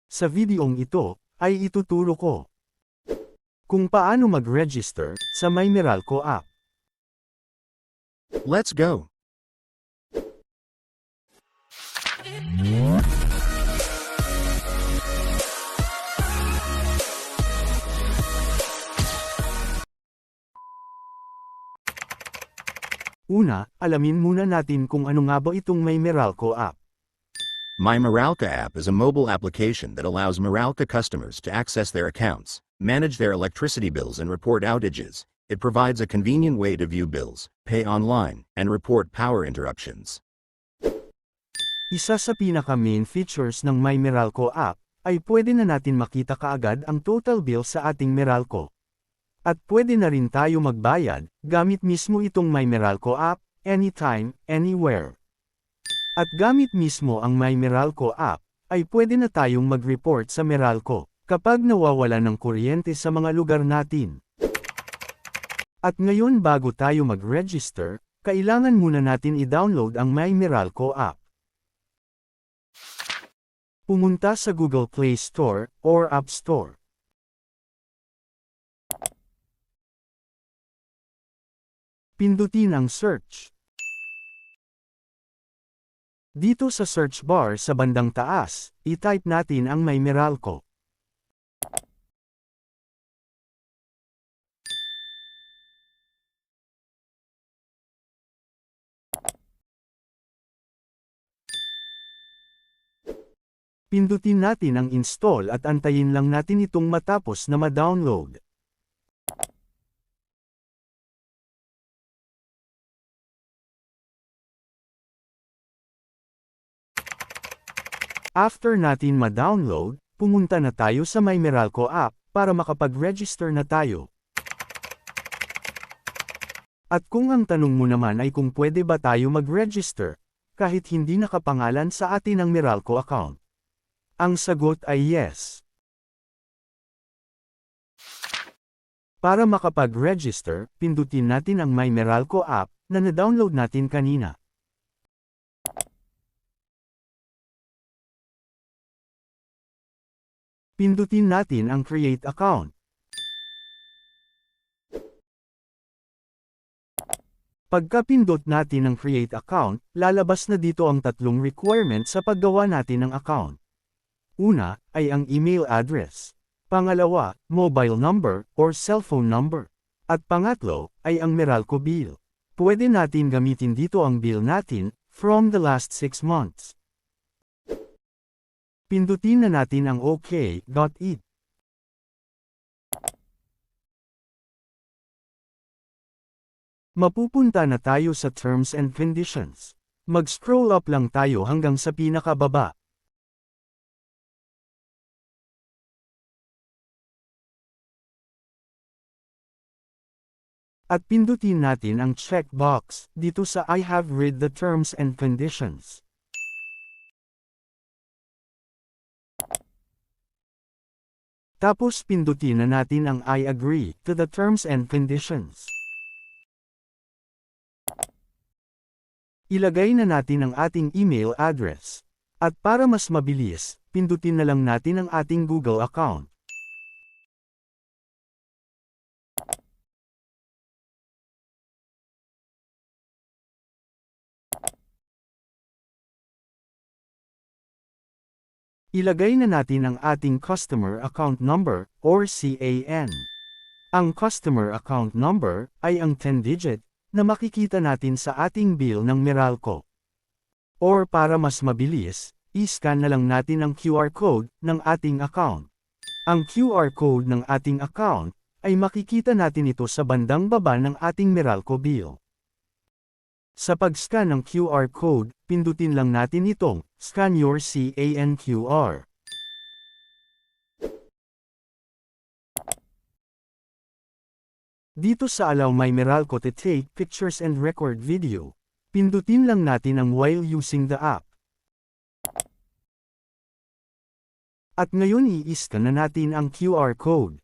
Sa videong ito, ay ituturo ko kung paano mag-register sa My Meralco app. Let's go. Una, alamin muna natin kung ano nga ba itong My Meralco app. My Meralco app is a mobile application that allows Meralco customers to access their accounts, manage their electricity bills and report outages. It provides a convenient way to view bills, pay online, and report power interruptions. Isa sa pinaka-main features ng My Meralco app, ay pwede na natin makita kaagad ang total bill sa ating Meralco. At pwede na rin tayo magbayad, gamit mismo itong My Meralco app, anytime, anywhere. At gamit mismo ang My Meralco app, ay pwede na tayong mag-report sa Meralco, kapag nawawala ng kuryente sa mga lugar natin. At ngayon bago tayo mag-register, kailangan muna natin i-download ang My Meralco app. Pumunta sa Google Play Store, or App Store. Pindutin ang search. Dito sa search bar sa bandang taas, i-type natin ang My Meralco. Pindutin natin ang install at antayin lang natin itong matapos na ma-download. After natin ma-download, pumunta na tayo sa My Meralco app para makapag-register na tayo. At kung ang tanong mo naman ay kung pwede ba tayo mag-register, kahit hindi nakapangalan sa atin ang Meralco account. Ang sagot ay yes. Para makapag-register, pindutin natin ang My Meralco app na na-download natin kanina. Pindutin natin ang Create Account. Pagkapindot natin ang Create Account, lalabas na dito ang tatlong requirement sa paggawa natin ng account. Una, ay ang email address. Pangalawa, mobile number or cellphone number. At pangatlo, ay ang Meralco bill. Pwede natin gamitin dito ang bill natin from the last 6 months. Pindutin na natin ang OK.it. Mapupunta na tayo sa Terms and Conditions. Mag-scroll up lang tayo hanggang sa pinakababa. At pindutin natin ang checkbox dito sa I have read the terms and conditions. Tapos pindutin na natin ang I agree to the terms and conditions. Ilagay na natin ang ating email address. At para mas mabilis, pindutin na lang natin ang ating Google account. Ilagay na natin ang ating Customer Account Number, or CAN. Ang Customer Account Number, ay ang 10-digit, na makikita natin sa ating bill ng Meralco. Or para mas mabilis, i-scan na lang natin ang QR code ng ating account. Ang QR code ng ating account, ay makikita natin ito sa bandang baba ng ating Meralco bill. Sa pag-scan ng QR code, pindutin lang natin itong Scan your CAN QR. Dito sa Allow My Meralco to take pictures and record video, pindutin lang natin ang while using the app. At ngayon i-scan na natin ang QR code.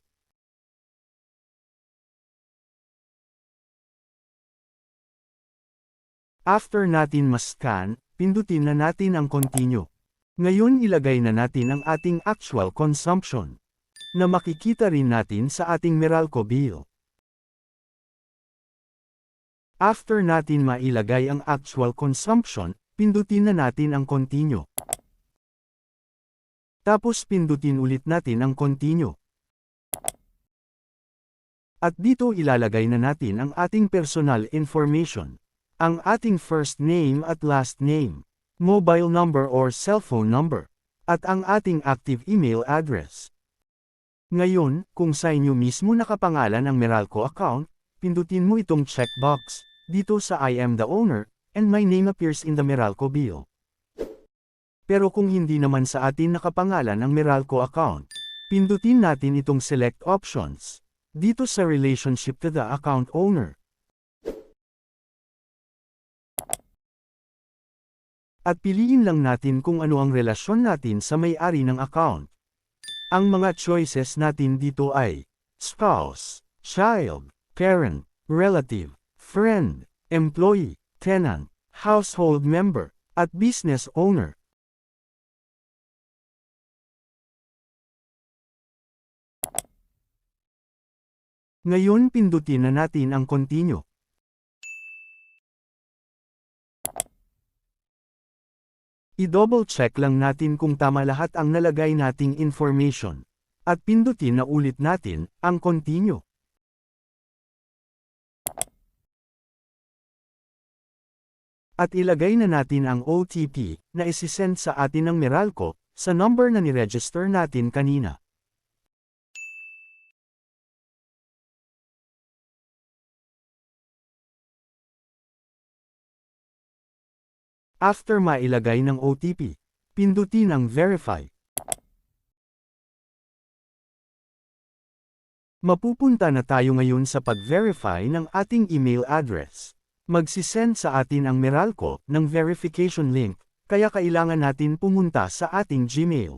After natin ma-scan, pindutin na natin ang Continue. Ngayon ilagay na natin ang ating actual consumption, na makikita rin natin sa ating Meralco bill. After natin mailagay ang actual consumption, pindutin na natin ang continue. Tapos pindutin ulit natin ang continue. At dito ilalagay na natin ang ating personal information. Ang ating first name at last name, mobile number or cellphone number, at ang ating active email address. Ngayon, kung sa inyo mismo nakapangalan ang Meralco account, pindutin mo itong checkbox dito sa I am the owner, and my name appears in the Meralco bill. Pero kung hindi naman sa atin nakapangalan ang Meralco account, pindutin natin itong select options dito sa relationship to the account owner. At piliin lang natin kung ano ang relasyon natin sa may-ari ng account. Ang mga choices natin dito ay spouse, child, parent, relative, friend, employee, tenant, household member, at business owner. Ngayon pindutin na natin ang continue. I-double check lang natin kung tama lahat ang nalagay nating information. At pindutin na ulit natin ang continue. At ilagay na natin ang OTP na isisend sa atin ng Meralco sa number na ni-register natin kanina. After mailagay ng OTP, pindutin ang Verify. Mapupunta na tayo ngayon sa pag-verify ng ating email address. Magsisend sa atin ang Meralco ng verification link, kaya kailangan natin pumunta sa ating Gmail.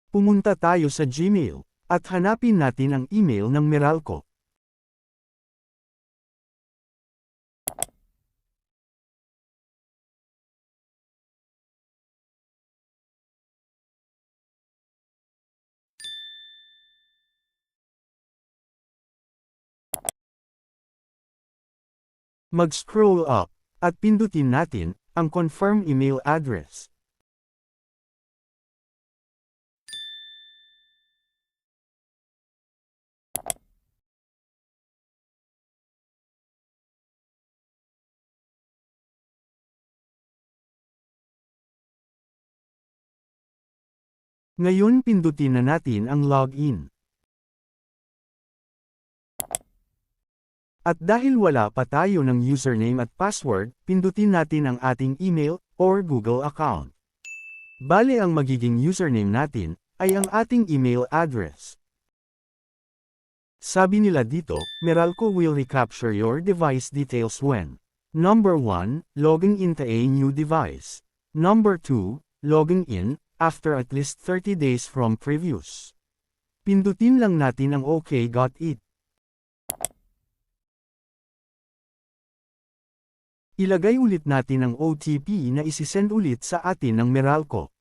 Pumunta tayo sa Gmail, at hanapin natin ang email ng Meralco. Mag-scroll up, at pindutin natin ang confirm email address. Ngayon pindutin na natin ang login. At dahil wala pa tayo ng username at password, pindutin natin ang ating email or Google account. Bale ang magiging username natin ay ang ating email address. Sabi nila dito, Meralco will recapture your device details when Number 1, logging into a new device. Number 2, logging in after at least 30 days from previous. Pindutin lang natin ang OK got it. Ilagay ulit natin ang OTP na isisend ulit sa atin ng Meralco.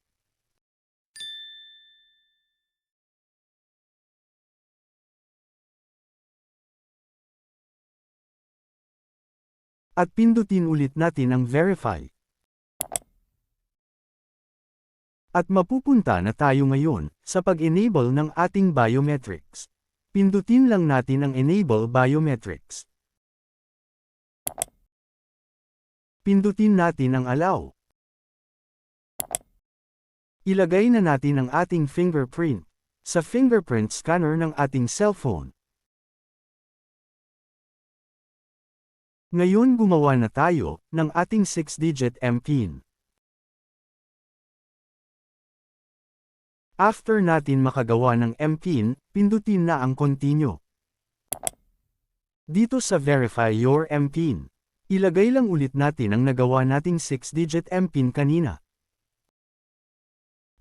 At pindutin ulit natin ang Verify. At mapupunta na tayo ngayon sa pag-enable ng ating biometrics. Pindutin lang natin ang Enable Biometrics. Pindutin natin ang Allow. Ilagay na natin ang ating fingerprint sa fingerprint scanner ng ating cellphone. Ngayon gumawa na tayo ng ating 6-digit MPIN. After natin makagawa ng MPIN, pindutin na ang Continue. Dito sa Verify Your MPIN, ilagay lang ulit natin ang nagawa nating 6-digit MPIN kanina.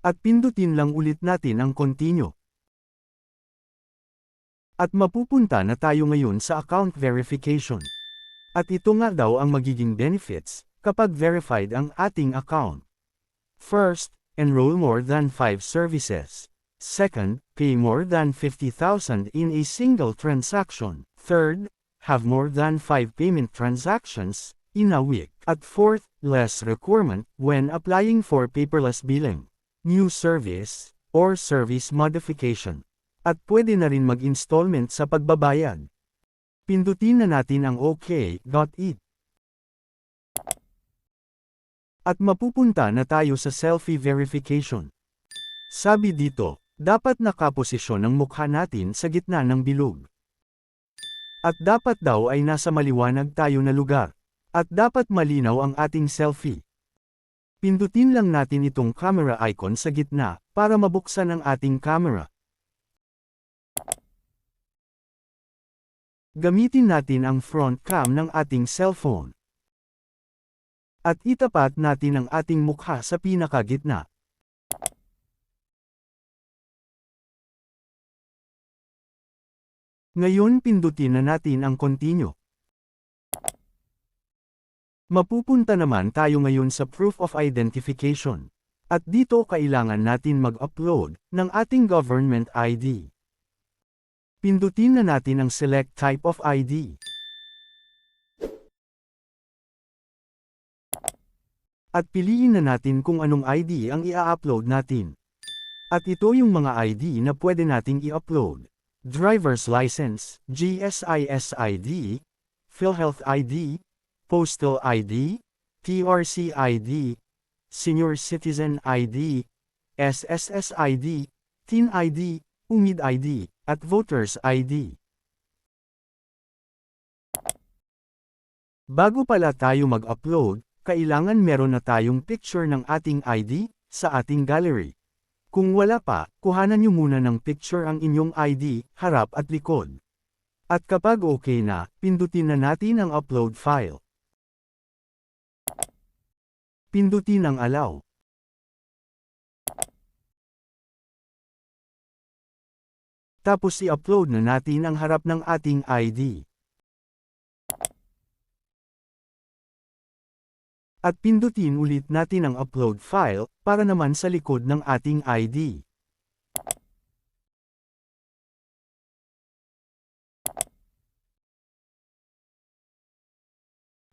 At pindutin lang ulit natin ang Continue. At mapupunta na tayo ngayon sa account verification. At ito nga daw ang magiging benefits kapag verified ang ating account. First, enroll more than 5 services. Second, pay more than 50,000 in a single transaction. Third, have more than 5 payment transactions in a week. At fourth, less requirement when applying for paperless billing, new service, or service modification. At pwede na rin mag-installment sa pagbabayad. Pindutin na natin ang OK.it. At mapupunta na tayo sa selfie verification. Sabi dito, dapat nakaposisyon ang mukha natin sa gitna ng bilog. At dapat daw ay nasa maliwanag tayo na lugar. At dapat malinaw ang ating selfie. Pindutin lang natin itong camera icon sa gitna para mabuksan ang ating camera. Gamitin natin ang front cam ng ating cellphone. At itapat natin ang ating mukha sa pinakagitna. Ngayon pindutin na natin ang continue. Mapupunta naman tayo ngayon sa proof of identification. At dito kailangan natin mag-upload ng ating government ID. Pindutin na natin ang select type of ID. At piliin na natin kung anong ID ang i-upload natin. At ito yung mga ID na pwede nating i-upload. Driver's License, GSIS ID, PhilHealth ID, Postal ID, TRC ID, Senior Citizen ID, SSS ID, Teen ID, UMID ID, at Voters ID. Bago pala tayo mag-upload, kailangan meron na tayong picture ng ating ID sa ating gallery. Kung wala pa, kuhanan nyo muna ng picture ang inyong ID, harap at likod. At kapag okay na, pindutin na natin ang upload file. Pindutin ang allow. Tapos i-upload na natin ang harap ng ating ID. At pindutin ulit natin ang upload file, para naman sa likod ng ating ID.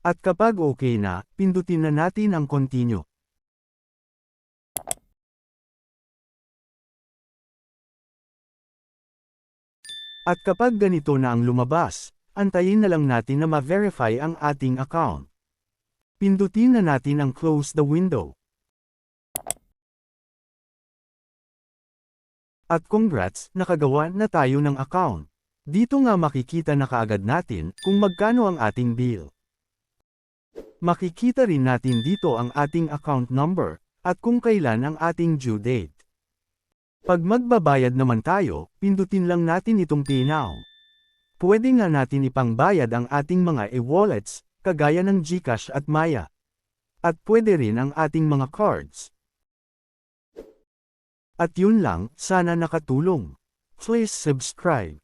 At kapag okay na, pindutin na natin ang continue. At kapag ganito na ang lumabas, antayin na lang natin na ma-verify ang ating account. Pindutin na natin ang close the window. At congrats, nakagawa na tayo ng account. Dito nga makikita na kaagad natin kung magkano ang ating bill. Makikita rin natin dito ang ating account number, at kung kailan ang ating due date. Pag magbabayad naman tayo, pindutin lang natin itong Pay Now. Pwede nga natin ipangbayad ang ating mga e-wallets, kagaya ng GCash at Maya. At pwede rin ang ating mga cards. At yun lang, sana nakatulong. Please subscribe.